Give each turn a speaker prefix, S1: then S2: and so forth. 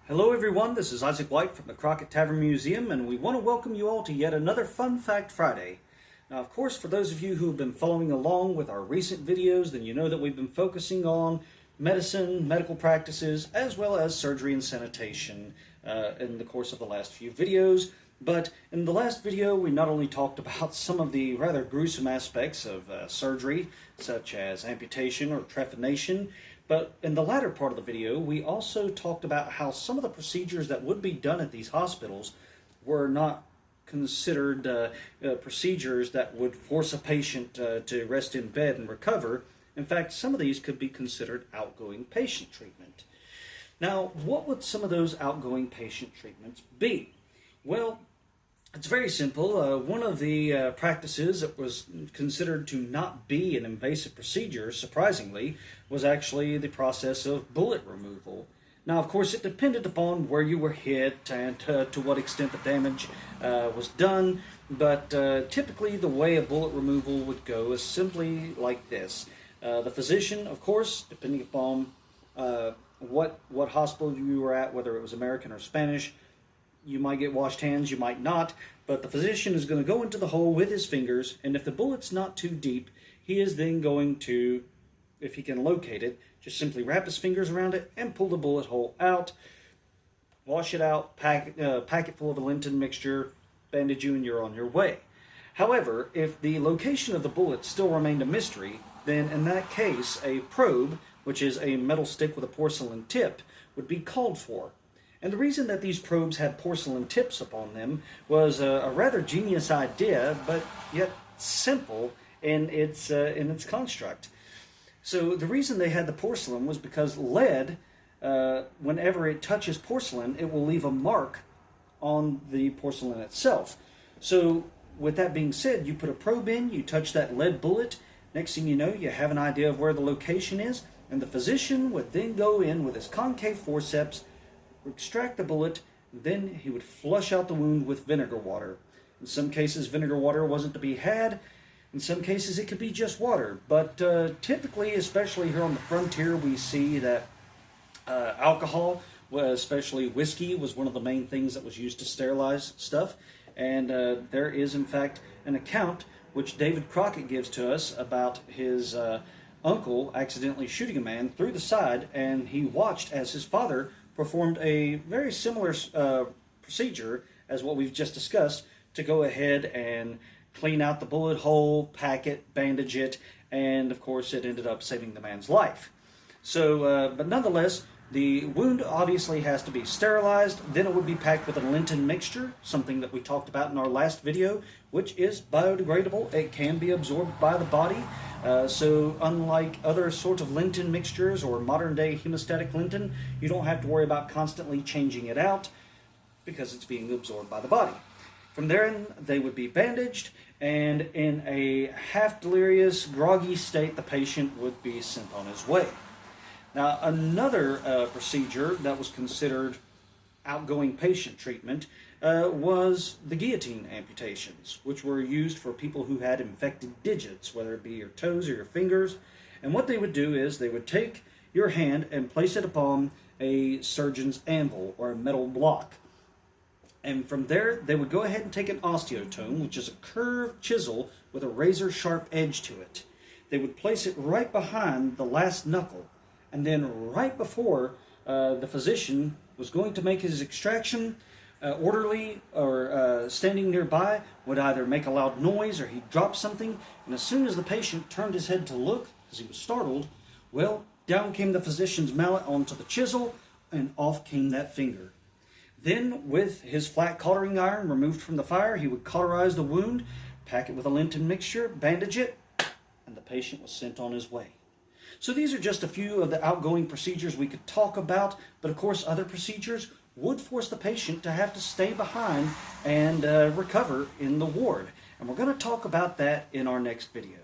S1: Hello everyone, this is Isaac White from the Crockett Tavern Museum, and we want to welcome you all to yet another Fun Fact Friday. Now, of course, for those of you who have been following along with our recent videos, then you know that we've been focusing on medicine, medical practices, as well as surgery and sanitation in the course of the last few videos. But in the last video, we not only talked about some of the rather gruesome aspects of surgery, such as amputation or trephination, but in the latter part of the video, we also talked about how some of the procedures that would be done at these hospitals were not considered procedures that would force a patient to rest in bed and recover. In fact, some of these could be considered outgoing patient treatment. Now, what would some of those outgoing patient treatments be? Well, it's very simple. One of the practices that was considered to not be an invasive procedure, surprisingly, was actually the process of bullet removal. Now, of course, it depended upon where you were hit and to what extent the damage was done, but typically the way a bullet removal would go is simply like this. The physician, of course, depending upon what hospital you were at, whether it was American or Spanish, you might get washed hands, you might not, but the physician is going to go into the hole with his fingers, and if the bullet's not too deep, he is then going to, if he can locate it, just simply wrap his fingers around it and pull the bullet hole out, wash it out, pack it full of a Linton mixture, bandage you, and you're on your way. However, if the location of the bullet still remained a mystery, then in that case, a probe, which is a metal stick with a porcelain tip, would be called for. And the reason that these probes had porcelain tips upon them was a rather genius idea, but yet simple in its construct. So the reason they had the porcelain was because lead, whenever it touches porcelain, it will leave a mark on the porcelain itself. So with that being said, you put a probe in, you touch that lead bullet, next thing you know, you have an idea of where the location is, and the physician would then go in with his concave forceps, extract the bullet, then he would flush out the wound with vinegar water. In some cases, vinegar water wasn't to be had. In some cases, it could be just water. But typically, especially here on the frontier, we see that alcohol, especially whiskey, was one of the main things that was used to sterilize stuff. And there is, in fact, an account which David Crockett gives to us about his uncle accidentally shooting a man through the side, and he watched as his father performed a very similar procedure as what we've just discussed to go ahead and clean out the bullet hole, pack it, bandage it, and of course it ended up saving the man's life. So, but nonetheless, the wound obviously has to be sterilized. Then it would be packed with a Linton mixture, something that we talked about in our last video, which is biodegradable. It can be absorbed by the body. So unlike other sorts of Linton mixtures or modern day hemostatic Linton, you don't have to worry about constantly changing it out because it's being absorbed by the body. From there, they would be bandaged, and in a half-delirious, groggy state, the patient would be sent on his way. Now, another procedure that was considered outgoing patient treatment was the guillotine amputations, which were used for people who had infected digits, whether it be your toes or your fingers. And what they would do is they would take your hand and place it upon a surgeon's anvil or a metal block. And from there, they would go ahead and take an osteotome, which is a curved chisel with a razor-sharp edge to it. They would place it right behind the last knuckle. And then right before the physician was going to make his extraction, orderly or standing nearby would either make a loud noise or he'd drop something. And as soon as the patient turned his head to look, because he was startled, well, down came the physician's mallet onto the chisel, and off came that finger. Then, with his flat cauterizing iron removed from the fire, he would cauterize the wound, pack it with a Linton mixture, bandage it, and the patient was sent on his way. So these are just a few of the outgoing procedures we could talk about, but of course other procedures would force the patient to have to stay behind and recover in the ward. And we're going to talk about that in our next video.